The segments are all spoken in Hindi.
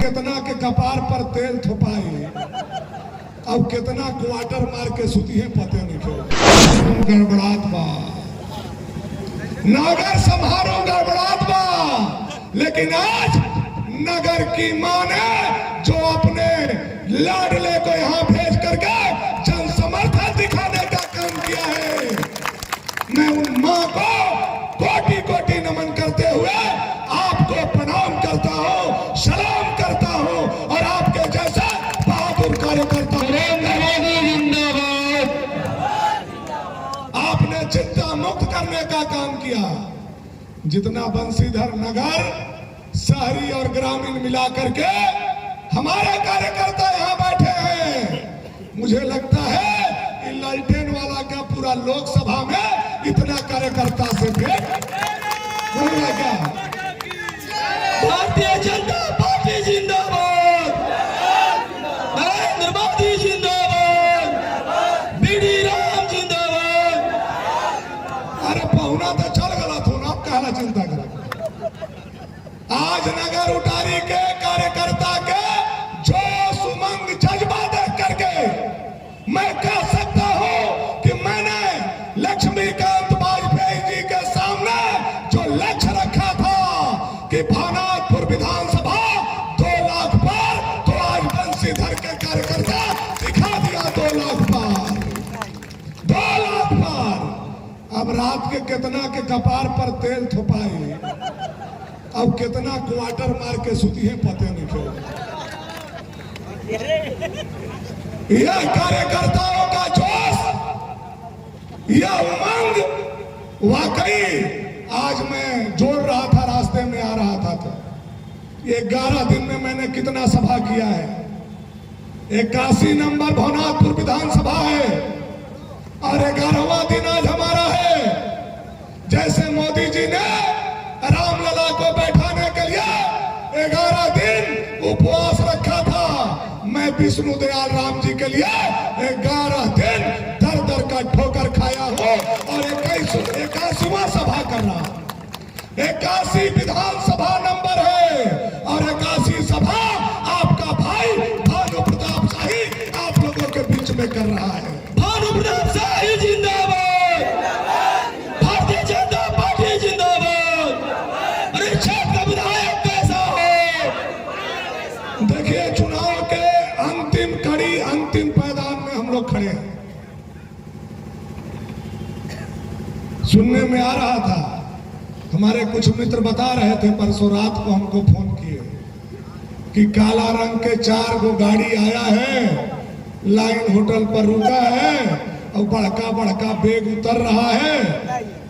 कितना के कपार पर तेल थुपाई, अब कितना क्वार्टर मार के सुती है पते नहीं क्यों। गड़बड़ात बा नगर संभारो, गड़बड़ात बा। लेकिन आज नगर की मां ने जो अपने लाडले को यहाँ भेज करके जन समर्थन दिखाने का काम किया है, मैं उन मां को कोटि कोटि नमन करते हुए आपको प्रणाम करता हूं, सलाम करता हूं और आपके जैसा बहादुर कार्यकर्ता आपने चिंता मुक्त करने का काम किया। जितना बंसीधर नगर शहरी और ग्रामीण मिला करके हमारे कार्यकर्ता यहाँ बैठे हैं, मुझे लगता है कि लालटेन वाला का पूरा लोकसभा में इतना कार्यकर्ता से भेंट नहीं लगा। भारतीय जनता पार्टी जिंदाबाद, नरेंद्र मोदी जिंदाबाद, बीडी राम जिंदाबाद। अरे पहुना तो चल गला थो ना, आप कहना चिंता करें। आज नगर उटारी के कार्यकर्ता के जोश उमंग जज्बा देख करके मैं कह सकता हूं कि मैंने लक्ष्मीकांत वाजपेयी जी के सामने जो लक्ष्य रखा था कि भानापुर विधानसभा 2 लाख पार, तो आज बंसीधर के कार्यकर्ता दिखा दिया 2 लाख पार, 2 लाख पार। अब रात के कितना के कपार पर तेल थुपाई, अब कितना क्वार्टर मार के सुती है पते नहीं क्यों। यह कार्यकर्ताओं का जोश, यह उमंग वाकई आज मैं जोड़ रहा था, रास्ते में आ रहा था तो ये 11 दिन में मैंने कितना सभा किया है। 81 नंबर भवनाथपुर विधानसभा है और 11वां दिन आज हमारा है। जैसे मोदी जी ने रामलला को बैठाने के लिए 11 दिन उपवास रखा था, मैं विष्णु दयाल राम जी के लिए 11 दिन दर दर का ठोकर खाया हूं और 81वां सभा कर रहा हूं। 81 विधानसभा नंबर है और 81 सभा आपका भाई भानु प्रताप शाही आप लोगों के बीच में कर रहा है। भानु प्रताप शाही जिंदाबाद, भारतीय जनता पार्टी जिंदाबाद। अरे क्षेत्र का विधायक कैसा हो। देखिए चुनाव के अंतिम कड़ी, अंतिम पैदान में हम लोग खड़े हैं। सुनने में आ रहा था, हमारे कुछ मित्र बता रहे थे, परसों रात को हमको फोन किए कि काला रंग के 4 गो गाड़ी आया है, लाइन होटल पर रुका है और बड़का बड़का बेग उतर रहा है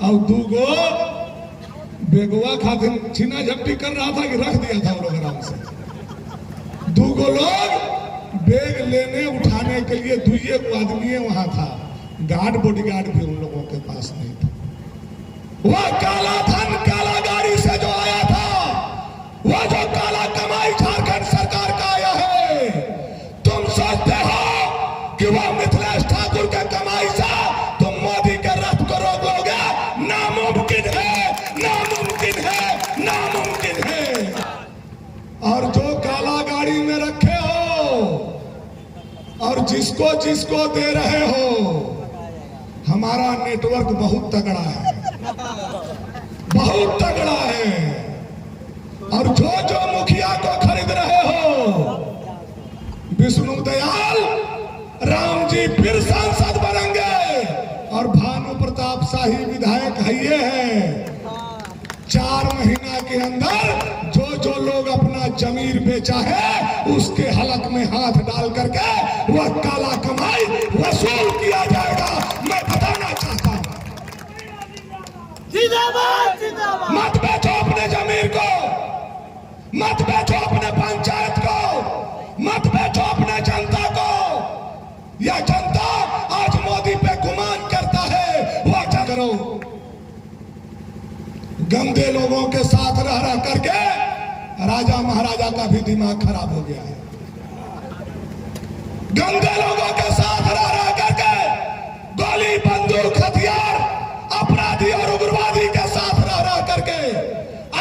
और 2 गो बेगवा खातिर छीना झपटी कर रहा था कि रख दिया था वो लोग आराम से। 2 गो लोग बेग लेने उठाने के लिए 2 गो आदमी वहां था, गार्ड बॉडीगार्ड भी उन लोगों के पास नहीं था। वह काला धन काला गाड़ी से जो आया था, वह जो काला कमाई झारखंड सरकार का आया है, तुम सोचते हो कि वह मिथिलेश ठाकुर के कमाई से तुम मोदी के रथ को रोकोगे? नामुमकिन है, नामुमकिन है, नामुमकिन है। और जो काला गाड़ी में रखे हो और जिसको जिसको दे रहे हो, हमारा नेटवर्क बहुत तगड़ा है, बहुत तगड़ा है। और जो जो मुखिया को खरीद रहे हो, विष्णु दयाल राम जी फिर सांसद बनेंगे और भानु प्रताप शाही विधायक है। ये है 4 महीना के अंदर जो जो लोग अपना जमीर बेचा है उसके हलक में हाथ डाल करके वह काला कमाई वसूल किया जाएगा। मैं बताना चाहता हूं, जिंदाबाद जिंदाबाद। मत बेचो अपने जमीर को, मत बेचो अपने पंचायत को, मत बेचो अपने जनता को। यह जनता आज मोदी पे गुमान करता है, वह क्या करो। गंदे लोगों के साथ रह रह करके राजा महाराजा का भी दिमाग खराब हो गया है। गंदे लोगों के साथ रह रह करके गोली बंदूक हथियार अपराधी और उग्रवादी के साथ रह रह करके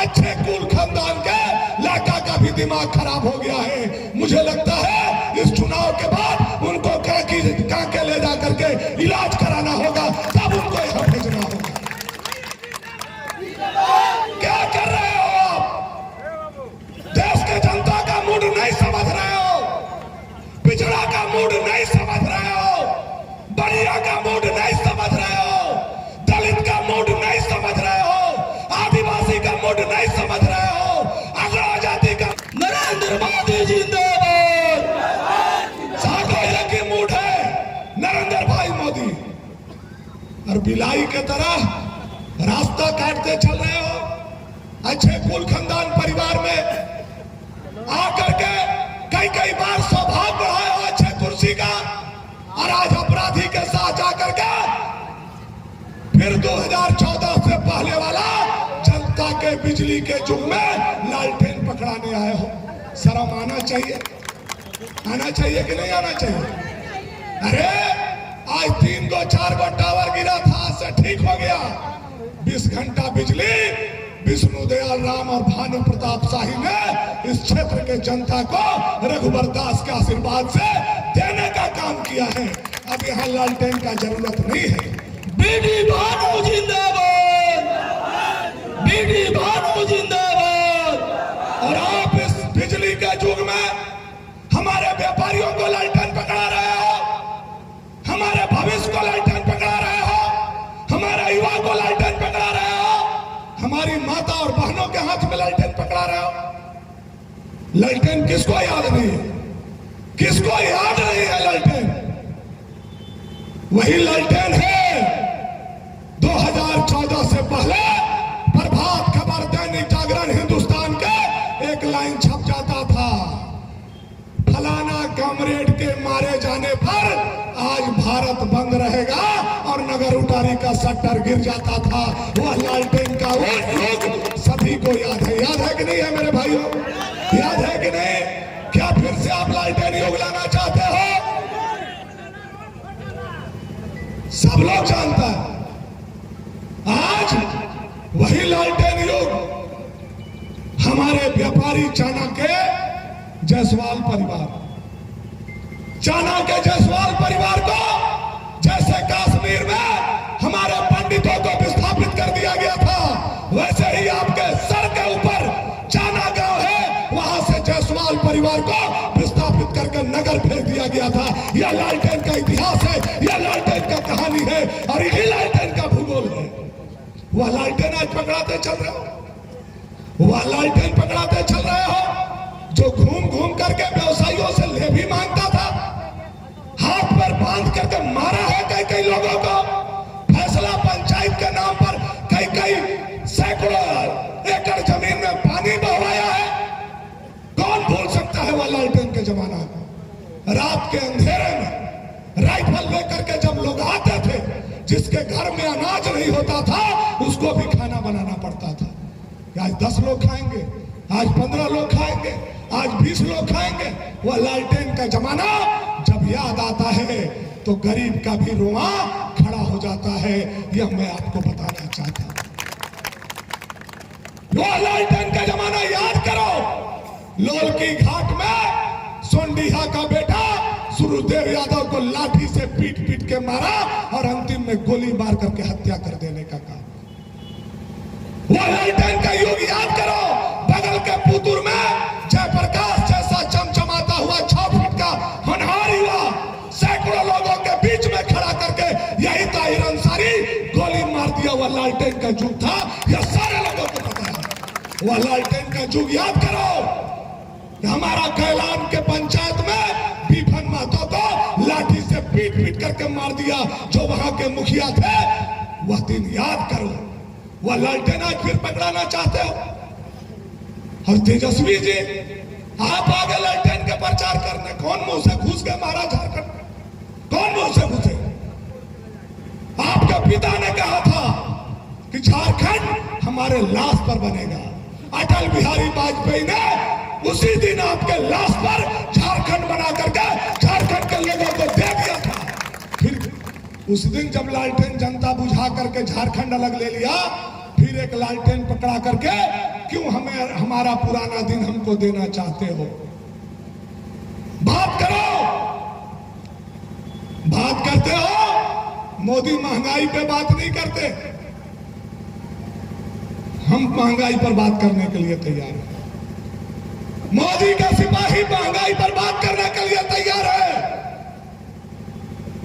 अच्छे कुल खानदान के लड़का का भी दिमाग खराब हो गया है। मुझे लगता है इस चुनाव के बाद उनको कांके ले जा करके इलाज कराना होगा, तब उनको यहाँ भेजना होगा। क्या कर रहे हो आप? देश के जनता का मूड नहीं समझ रहे हो, पिछड़ा का मूड नहीं समझ रहे हो, बलिया का मूड नहीं समझ रहे हो, दलित का मूड नहीं समझ रहे हो, आदिवासी का मूड नहीं समझ रहे हो, अगड़ा जाति का। नरेंद्र मोदी जिंदाबाद। साधो एक ही मूड है, नरेंद्र भाई मोदी। और बिलाई के तरह रास्ता काटते चल रहे हो। अच्छे कुल खानदान परिवार में आकर के कई बार सौभाग्य बढ़ाए हो अच्छे कुर्सी का, और आज अपराधी के साथ जाकर के फिर 2014 से पहले वाला जनता के बिजली के युग में लालटेन पकड़ाने आए हो। शर्म आना चाहिए, आना चाहिए कि नहीं आना चाहिए? अरे आज 3 गो 4 गो टावर गिरा था, आज से ठीक हो गया। 20 घंटा बिजली विष्णु दयाल राम और भानु प्रताप शाही ने इस क्षेत्र के जनता को रघुवर दास के आशीर्वाद से देने का काम किया है। अब यहाँ लालटेन का जरूरत नहीं है। बीडी भानु जिंदाबाद, बीडी भानु जिंदाबाद। और आप इस बिजली के युग में हमारे व्यापारियों को लालटेन पकड़ा रहे हो, हमारे भविष्य को लालटेन पकड़ा रहे हो, हमारे युवा को लालटेन पकड़ा रहे हो, हमारी माता और बहनों के हाथ में लालटेन पकड़ा रहे हो। लालटेन किसको याद नहीं है? किसको याद नहीं है लालटेन? वही लालटेन है 2014 से पहले प्रभात खबर, दैनिक जागरण, हिंदुस्तान के एक लाइन छप जाता था, फलाना कॉमरेड के मारे जाने पर आज भारत बंद रहेगा, और नगर उटारी का शटर गिर जाता था। वह लालटेन का वो युग सभी को याद है कि नहीं है मेरे भाइयों? याद है कि नहीं? क्या फिर से आप लालटेन युग लाना चाहते हो? सब लोग जानता है आज वही लालटेन युग हमारे व्यापारी चाणक्य जायसवाल परिवार, चाणक्य जायसवाल परिवार को जैसे कश्मीर में हमारे पंडितों को विस्थापित कर दिया गया था, वैसे ही आपके सर के ऊपर चाना गांव है, वहां से जायसवाल परिवार को विस्थापित करके नगर भेज दिया गया था। यह लालटेन का इतिहास है, यह लालटेन का कहानी है, और यही लालटेन का भूगोल है। वह लालटेन आज पकड़ाते चल रहे हो, वह लालटेन पकड़ाते चल रहे हो जो घूम घूम करके व्यवसायियों से ले भी मांगता था, हाथ पर बांध करके मारा है कई लोगों को, फैसला पंचायत के नाम पर कई सैकड़ों एकड़ जमीन में पानी बहवाया है। कौन भूल सकता है वह लालटेन के जमाना में? रात के अंधेरे में राइफल लेकर के जब लोग आते थे, जिसके घर में अनाज नहीं होता था उसको भी खाना बनाना पड़ता था। आज 10 लोग खाएंगे, आज 15 लोग खाएंगे, आज 20 लोग खाएंगे। वह लालटेन का जमाना जब याद आता है तो गरीब का भी रोआ खड़ा हो जाता है। यह मैं आपको बताना चाहता हूं। वह लालटेन का जमाना याद करो। लोलकी घाट में सोंडीहा का बेटा सुरदेव यादव को लाठी से पीट पीट के मारा और अंतिम में गोली मार करके हत्या कर देने का काम। वह लालटेन का युग याद करो। बगल के पुतुर में जयप्रकाश जैसा चमचमाता हुआ 6 फीट का होनहार युवा सैकड़ों लोगों के बीच में खड़ा करके यही ताहिर अंसारी गोली मार दिया। वह लालटेन का युग था, यह सारे लोगों को पता है। वह लालटेन का युग याद करो। हमारा कैलान के पंचायत में बीफन महतो को लाठी से पीट पीट करके मार दिया जो वहां के मुखिया थे। वह दिन याद करो। वह लालटेन आज फिर पकड़ाना चाहते हो। और तेजस्वी जी आप आगे लालटेन का प्रचार करने, कौन मुंह से घुस गए महाराज झारखंड? कौन मुंह से घुसे? आपके पिता ने कहा था कि झारखंड हमारे लाश पर बनेगा। अटल बिहारी वाजपेयी ने उसी दिन आपके लाश पर झारखंड बना करके झारखंड के लोगों को दे दिया था। फिर उस दिन जब लालटेन जनता बुझा करके झारखंड अलग ले लिया, फिर फिर एक लालटेन पकड़ा करके क्यों हमें हमारा पुराना दिन हमको देना चाहते हो? बात करो, बात करते हो। मोदी महंगाई पे बात नहीं करते, हम महंगाई पर बात करने के लिए तैयार हैं। मोदी का सिपाही महंगाई पर बात करने के लिए तैयार है।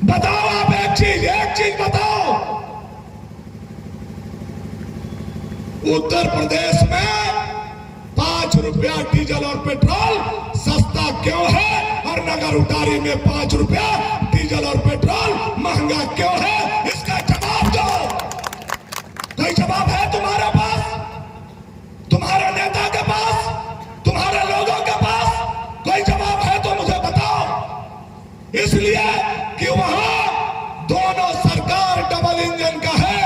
बताओ आप एक चीज बताओ। उत्तर प्रदेश में 5 रुपया डीजल और पेट्रोल सस्ता क्यों है और नगर उटारी में 5 रुपया डीजल और पेट्रोल महंगा क्यों है? इसका जवाब दो। कोई जवाब है तुम्हारे पास? तुम्हारे नेता के पास, तुम्हारे लोगों के पास कोई जवाब है तो मुझे बताओ। इसलिए कि वहां दोनों सरकार डबल इंजन का है,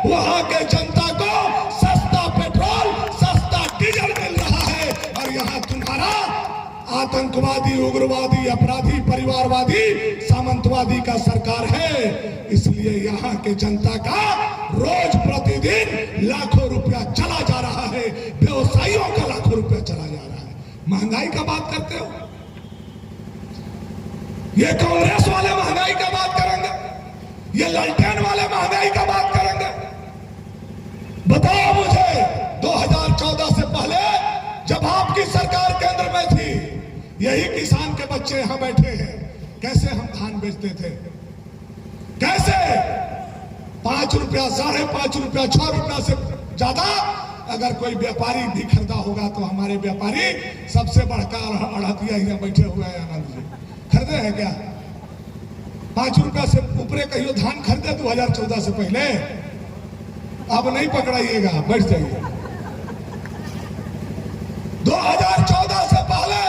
वहां के जनता को सस्ता पेट्रोल सस्ता डीजल मिल रहा है, और यहां तुम्हारा आतंकवादी, उग्रवादी, अपराधी, परिवारवादी, सामंतवादी का सरकार है। इसलिए यहाँ के जनता का रोज प्रतिदिन लाखों रुपया चला जा रहा है, व्यवसायियों का लाखों रुपया चला जा रहा है। महंगाई का बात करते हो? ये कांग्रेस वाले महंगाई का बात करेंगे, ये लालटेन वाले महंगाई का बात करेंगे। बताओ मुझे, 2014 से पहले जब आपकी सरकार केंद्र में थी, यही किसान के बच्चे यहां बैठे हैं, कैसे हम धान बेचते थे? कैसे 5 रुपया, 5.5 रुपया, 6 रुपया से ज्यादा अगर कोई व्यापारी भी खरीदा होगा तो हमारे व्यापारी सबसे बढ़कर अड़हतिया यहाँ बैठे हुए हैं आनंद जी, खरीदे हैं क्या? 5 रुपया से ऊपरे कहियो धान खरीदे 2014 से पहले? अब नहीं पकड़ाइएगा, बैठ जाइए। 2014 से पहले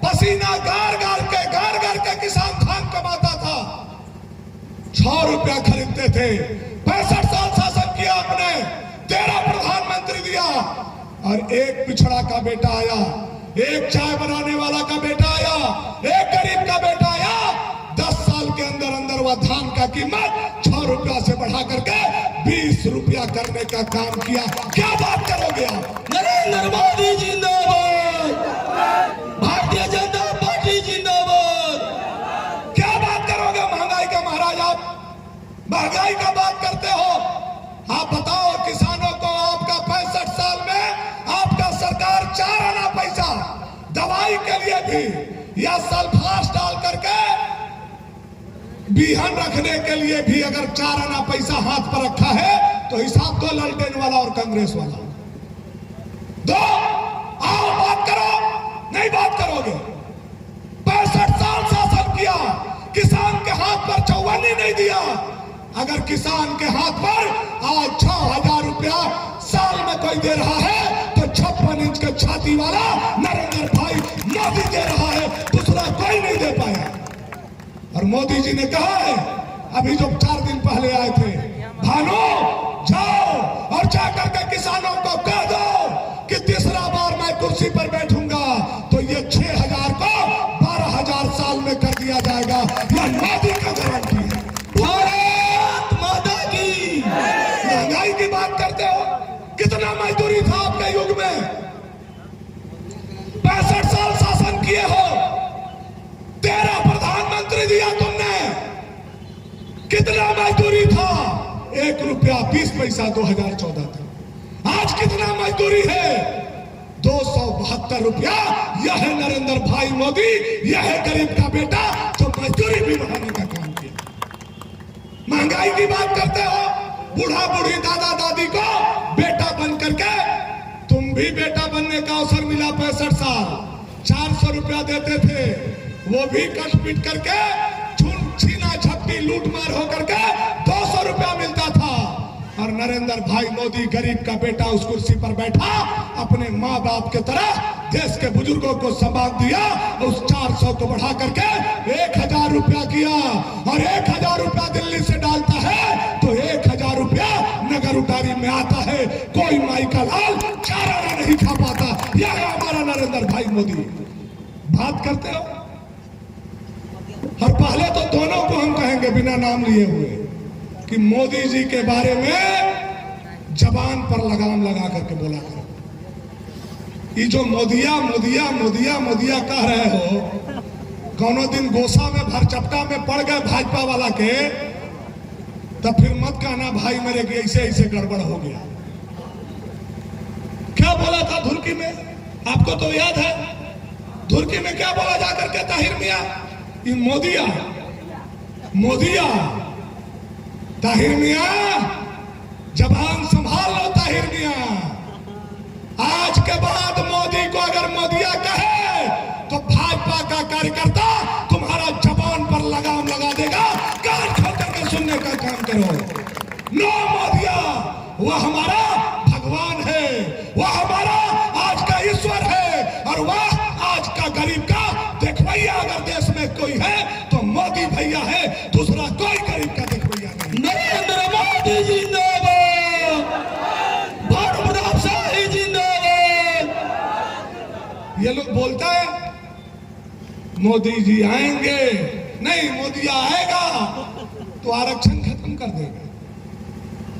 पसीना गार गार के किसान धान कमाता था, 6 रुपया खरीदते थे। 65 साल शासन किया आपने, 13 प्रधानमंत्री दिया, और एक पिछड़ा का बेटा आया, एक चाय बनाने वाला का बेटा आया, एक गरीब का बेटा आया, 10 साल के अंदर अंदर वह धान का कीमत 6 रुपया से बढ़ा करके 20 रुपया करने का काम किया। क्या बात करोगे आप? नरेंद्र मोदी जिंदाबाद, भारतीय जनता पार्टी जिंदाबाद। क्या बात करोगे महंगाई का? महाराज आप महंगाई का बात करते हो? आप बताओ किसानों को, आपका 65 साल में आपका सरकार 4 आना पैसा दवाई के लिए भी या सल्फास डाल करके बीहन रखने के लिए भी अगर 4 आना पैसा हाथ पर रखा है तो हिसाब दो लालटेन वाला और कांग्रेस वाला दो। आओ बात करो, नहीं बात करोगे? 65 साल शासन किया, किसान के हाथ पर चौवन्नी नहीं दिया। अगर किसान के हाथ पर आज 6,000 रुपया साल में कोई दे रहा है तो 56 इंच के छाती वाला नरेंद्र भाई मोदी दे रहा है, दूसरा कोई नहीं दे पाया। और मोदी जी ने कहा है, अभी जो 4 दिन पहले आए थे, भानु जाओ और जाकर के किसानों को कह दो कि तीसरा बार मैं कुर्सी पर बैठूंगा तो ये 6,000 को 12,000 साल में कर दिया जाएगा। यह मोदी का गारंटी है। भारत माता की। महंगाई की बात करते हो? कितना मजदूरी था आपके युग में? 65 साल शासन किए हो, 13 प्रधानमंत्री दिया तुमने, कितना मजदूरी था? 1 रुपया 20 पैसा 2014 था। आज कितना मजदूरी है? 272 रुपया। यह है नरेंद्र भाई मोदी, यह है गरीब का बेटा जो मजदूरी भी बढ़ाने का काम किया। महंगाई की बात करते हो? बूढ़ा बूढ़ी दादा दादी को बेटा बन करके, तुम भी बेटा बनने का अवसर मिला। 65 साल 400 रुपया देते थे, वो भी कट पीट करके छीना झपटी लूट मार होकर के 200 रुपया मिलता था। और नरेंद्र भाई मोदी गरीब का बेटा उस कुर्सी पर बैठा, अपने माँ बाप के तरह देश के बुजुर्गों को संभाल दिया। उस 400 को बढ़ा करके 1,000 रुपया किया, और 1,000 रुपया दिल्ली से डालता है तो 1,000 रुपया नगर उटारी में आता है। कोई माई का लाल 4 आना नहीं खा पाता। यह है हमारा नरेंद्र भाई मोदी। बात करते हो? और पहले तो दोनों को हम कहेंगे बिना नाम लिए हुए कि मोदी जी के बारे में जबान पर लगाम लगा करके बोला करो। ये जो मोदिया मोदिया मोदिया मोदिया कह रहे हो, कौनो दिन गोसा में भर चपटा में पड़ गए भाजपा वाला के, तब फिर मत कहना भाई मेरे की ऐसे ऐसे गड़बड़ हो गया। क्या बोला था धुरकी में, आपको तो याद है? धुरकी में क्या बोला जाकर के ताहिर मियां? ये मोदिया मोदिया। ताहिर मियां जबान संभाल लो ताहिर मियां। आज के बाद मोदी को अगर मोदिया कहे तो भाजपा का कार्यकर्ता तुम्हारा जबान पर लगाम लगा देगा। कान खोल करके सुनने का काम करो। नो मोदिया, वह हमारा भगवान है, वह हमारा आज का ईश्वर है, और वह आज का गरीब का देखवैया अगर देश में कोई है तो मोदी भैया है, दूसरा कोई गरीब का देखवैया नहीं। नरेंद्र मोदी जिंदाबाद, भानु शाही जिंदाबाद। ये लोग बोलता है मोदी जी आएंगे, नहीं मोदी आएगा तो आरक्षण खत्म कर देगा,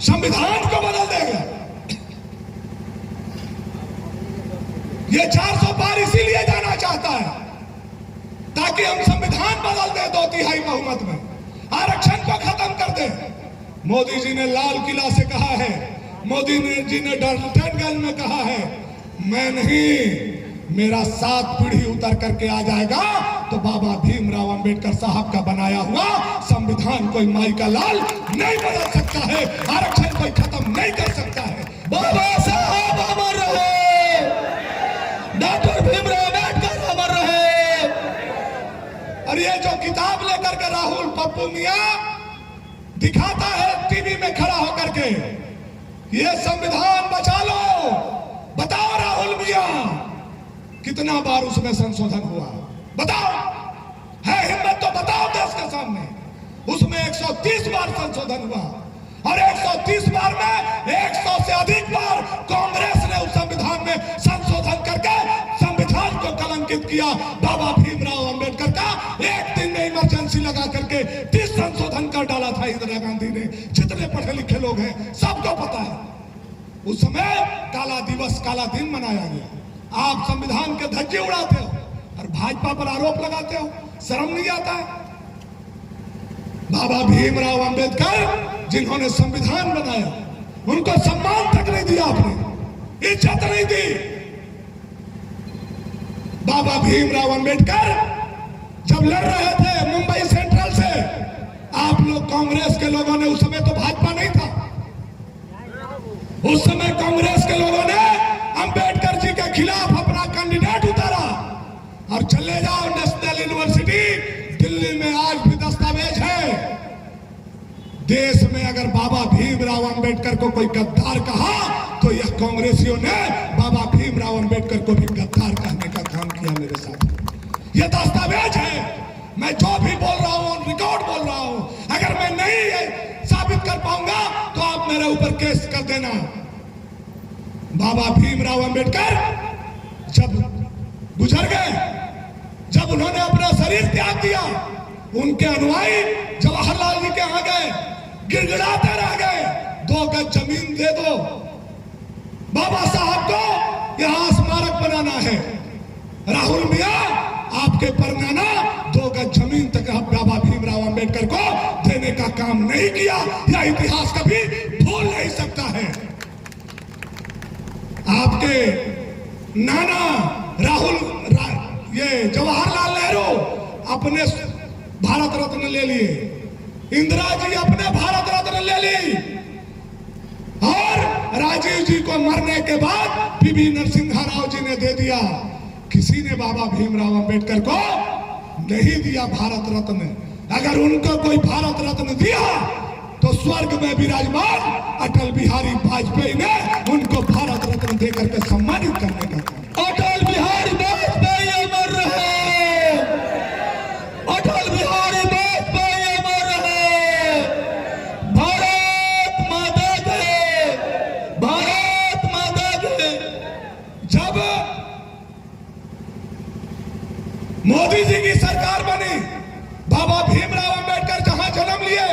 संविधान को बदल देगा। ये 400 पार इसीलिए जाना चाहता है ताकि हम संविधान बदल दे 2/3 बहुमत में, आरक्षण को खत्म कर दे। मोदी जी ने लाल किला से कहा है, मोदी जी ने डाल्टनगंज में कहा है, मैं नहीं, मेरा 7 पीढ़ी उतर करके आ जाएगा तो बाबा भीमराव अंबेडकर साहब का बनाया हुआ संविधान कोई माई का लाल नहीं बदल सकता है, आरक्षण कोई खत्म नहीं कर सकता है। बाबा साहब अमर रहे, डॉक्टर भीमराव अंबेडकर अमर रहे। और ये जो किताब लेकर के राहुल पप्पू मियां दिखाता है टीवी में खड़ा होकर के, ये संविधान बचा लो, बताओ राहुल मियां कितना बार उसमें संशोधन हुआ, बताओ, है हिम्मत तो बताओ देश के सामने। उसमें 130 बार संशोधन हुआ, और 130 बार में 100 से अधिक बार कांग्रेस ने उस संविधान में संशोधन करके संविधान को कलंकित किया। बाबा भीमराव अंबेडकर का एक दिन में इमरजेंसी लगा करके 30 संशोधन कर डाला था इंदिरा गांधी ने। जितने पढ़े लिखे लोग हैं सबको पता है, उस समय काला दिवस काला दिन मनाया गया। आप संविधान के धज्जे उड़ाते हो और भाजपा पर आरोप लगाते हो, शर्म नहीं आता है? बाबा भीमराव अंबेडकर जिन्होंने संविधान बनाया, उनको सम्मान तक नहीं दिया आपने, इज्जत नहीं दी। बाबा भीमराव अंबेडकर जब लड़ रहे थे मुंबई सेंट्रल से, आप लोग कांग्रेस के लोगों ने, उस समय तो भाजपा नहीं था, उस समय कांग्रेस के लोगों ने अंबेडकर जी के खिलाफ अपना कैंडिडेट उतारा। और चले जाओ नेशनल यूनिवर्सिटी दिल्ली में आज भी दस्तावेज है। देश में अगर बाबा भीमराव अंबेडकर को कोई गद्दार कहा तो यह कांग्रेसियों ने बाबा भीमराव अंबेडकर को भी गद्दार कहने का काम किया मेरे साथ। यह दस्तावेज है, मैं जो भी बोल रहा हूं रिकॉर्ड बोल रहा हूं। अगर मैं नहीं साबित कर पाऊंगा तो आप मेरे ऊपर केस कर देना। बाबा भीमराव अंबेडकर जब गुजर गए, जब उन्होंने अपना शरीर त्याग दिया, उनके अनुयायी जवाहरलाल जी के यहाँ गए, गिड़गिड़ाते रह गए, 2 गज जमीन दे दो, बाबा साहब को यहाँ स्मारक बनाना है। राहुल मियां आपके परनाना 2 गज जमीन तक बाबा भीमराव अंबेडकर को देने का काम नहीं किया, यह इतिहास कभी भूल नहीं सकता है। आपके नाना ये जवाहरलाल नेहरू अपने भारत रत्न ले लिए, इंदिरा जी अपने भारत रत्न ले ली, और राजीव जी को मरने के बाद पीवी नरसिम्हा राव जी ने दे दिया। किसी ने बाबा भीमराव अंबेडकर को नहीं दिया भारत रत्न। अगर उनको कोई भारत रत्न दिया तो स्वर्ग में विराजमान अटल बिहारी वाजपेयी ने उनको भारत रत्न देकर के सम्मानित करने का काम। अटल बिहारी वाजपेयी अमर रहे, अटल बिहारी वाजपेयी अमर रहे। भारत माता के, भारत माता के। जब मोदी जी की सरकार बनी, बाबा भीमराव अंबेडकर जहां जन्म लिए,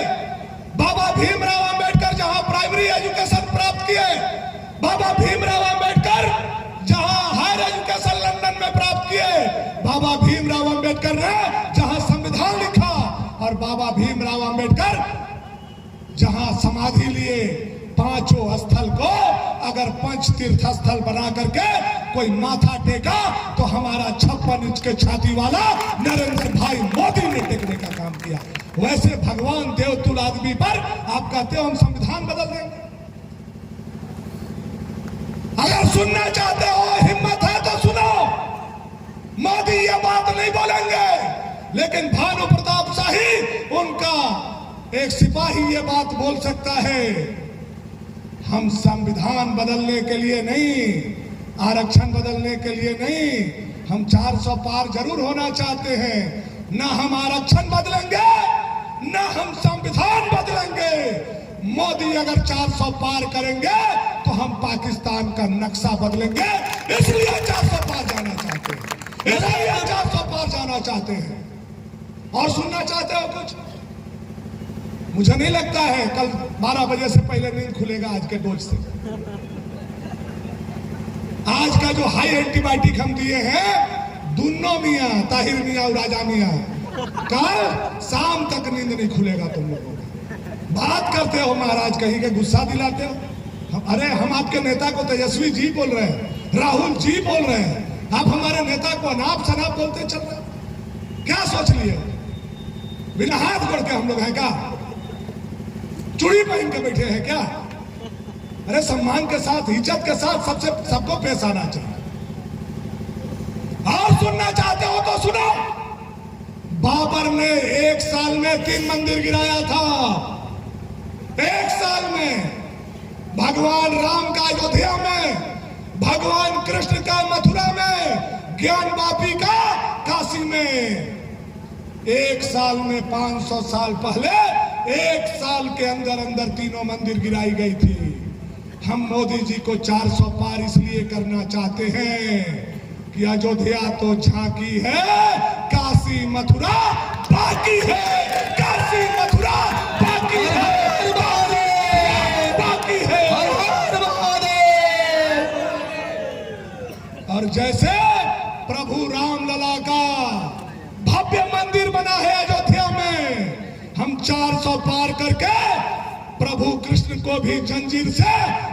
बाबा भीमराव अंबेडकर जहां प्राइमरी एजुकेशन प्राप्त प्राप्त किए। बाबा भीमराव अंबेडकर जहां हायर एजुकेशन लंदन में प्राप्त किए, बाबा भीमराव अंबेडकर ने जहां संविधान लिखा, और बाबा भीमराव अंबेडकर जहां समाधि लिए, पांचों स्थल को अगर पंच तीर्थ स्थल बना करके कोई माथा टेका तो हमारा 56 इंच के छाती वाला नरेंद्र भाई मोदी ने टेकने का काम किया। वैसे भगवान देवतुल आदमी पर आप कहते हो हम संविधान बदल देंगे? अगर सुनना चाहते हो, हिम्मत है तो सुनो। मोदी ये बात नहीं बोलेंगे, लेकिन भानु प्रताप शाही, उनका एक सिपाही ये बात बोल सकता है। हम संविधान बदलने के लिए नहीं, आरक्षण बदलने के लिए नहीं, हम 400 पार जरूर होना चाहते हैं। ना हम आरक्षण बदलेंगे, ना हम संविधान बदलेंगे। मोदी अगर 400 पार करेंगे तो हम पाकिस्तान का नक्शा बदलेंगे। इसलिए 400 पार जाना चाहते हैं, इसलिए 400 पार जाना चाहते हैं। और सुनना चाहते हो कुछ? मुझे नहीं लगता है कल 12 बजे से पहले नींद खुलेगा आज के डोज से। आज का जो हाई एंटीबायोटिक हम दिए हैं, दोनों मियां, ताहिर मियां और राजा मियां, कल शाम तक नींद नहीं खुलेगा तुम लोगों का। बात करते हो महाराज, कहीं के गुस्सा दिलाते हो। अरे हम आपके नेता को तेजस्वी जी बोल रहे हैं, राहुल जी बोल रहे हैं, आप हमारे नेता को अनाप शनाप बोलते चल रहे। क्या सोच लिए? बिना हाथ जोड़ के हम लोग हैं क्या? चूड़ी पहन के बैठे हैं क्या? अरे सम्मान के साथ, इज्जत के साथ सबको पेश आना चाहिए। और सुनना चाहते हो तो सुनो। बाबर ने 1 साल में 3 मंदिर गिराया था। 1 साल में भगवान राम का अयोध्या में, भगवान कृष्ण का मथुरा में, ज्ञान वापी का काशी में। 1 साल में 500 साल पहले 1 साल के अंदर अंदर तीनों मंदिर गिराई गई थी। हम मोदी जी को 400 पार इसलिए करना चाहते हैं कि अयोध्या तो झांकी है, काशी मथुरा बाकी है। काशी मथुरा बाकी है, बाकी है। और जैसे प्रभु रामलला का भव्य मंदिर बना है अयोध्या में, हम 400 पार करके प्रभु कृष्ण को भी जंजीर से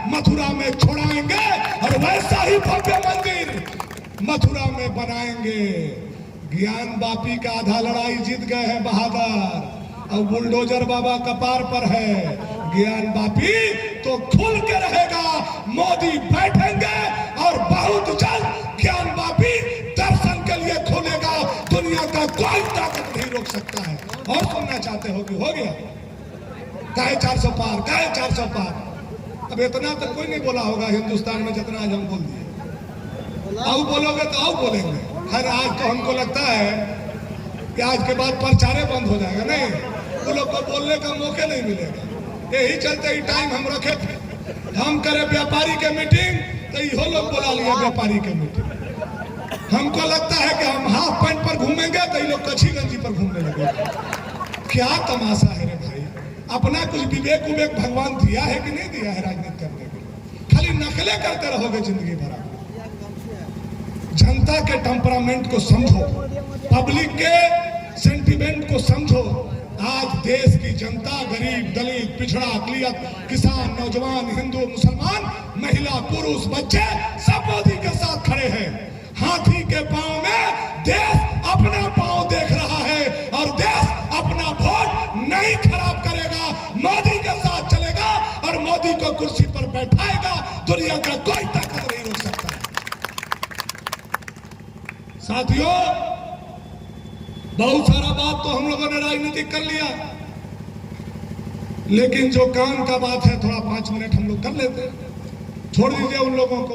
मथुरा में छोड़ाएंगे, और वैसा ही भव्य मंदिर मथुरा में बनाएंगे। ज्ञान वापी का आधा लड़ाई जीत गए हैं बहादुर, और बुलडोजर बाबा कपार पर है। ज्ञान वापी तो खुल के रहेगा, मोदी बैठेंगे और बहुत जल्द ज्ञान वापी दर्शन के लिए खोलेगा। दुनिया का कोई ताकत नहीं रोक सकता है। और सुनना चाहते हो कि हो गया? काहे 400 पार, काहे 400 पार? अब इतना तो कोई नहीं बोला होगा हिंदुस्तान में जितना आज हम बोल दिए। आओ बोलोगे तो आओ बोलेंगे। खैर आज तो हमको लगता है कि आज के बाद प्रचारे बंद हो जाएगा। नहीं, वो लोग को बोलने का मौका नहीं मिलेगा। यही चलते ही टाइम हम रखे थे, हम करे व्यापारी के मीटिंग, तो इहो लोग बुला लिया व्यापारी के मीटिंग। हमको लगता है कि हम हाफ पैंट पर घूमेंगे तो ये लोग कच्छी गंजी पर घूमने लगे। क्या तमाशा है रे भाई! अपना कुछ विवेक उवेक भगवान दिया है कि नहीं दिया है राजनीति करने के लिए? खाली नकलें करते रहोगे जिंदगी भर। जनता के टेम्परामेंट को समझो, पब्लिक के सेंटिमेंट को समझो। आज देश की जनता, गरीब, दलित, पिछड़ा, अकलियत, किसान, नौजवान, हिंदू, मुसलमान, महिला, पुरुष, बच्चे सब मोदी के साथ खड़े हैं। हाथी के पांव में देश अपना पांव देख रहा है, और देश अपना वोट नहीं खराब करेगा, मोदी के साथ चलेगा और मोदी को कुर्सी पर बैठाएगा। दुनिया का कोई ताकत नहीं रोक सकता। साथियों, बहुत सारा बात तो हम लोगों ने राजनीतिक कर लिया, लेकिन जो काम का बात है थोड़ा 5 मिनट हम लोग कर लेते हैं। छोड़ दीजिए उन लोगों को।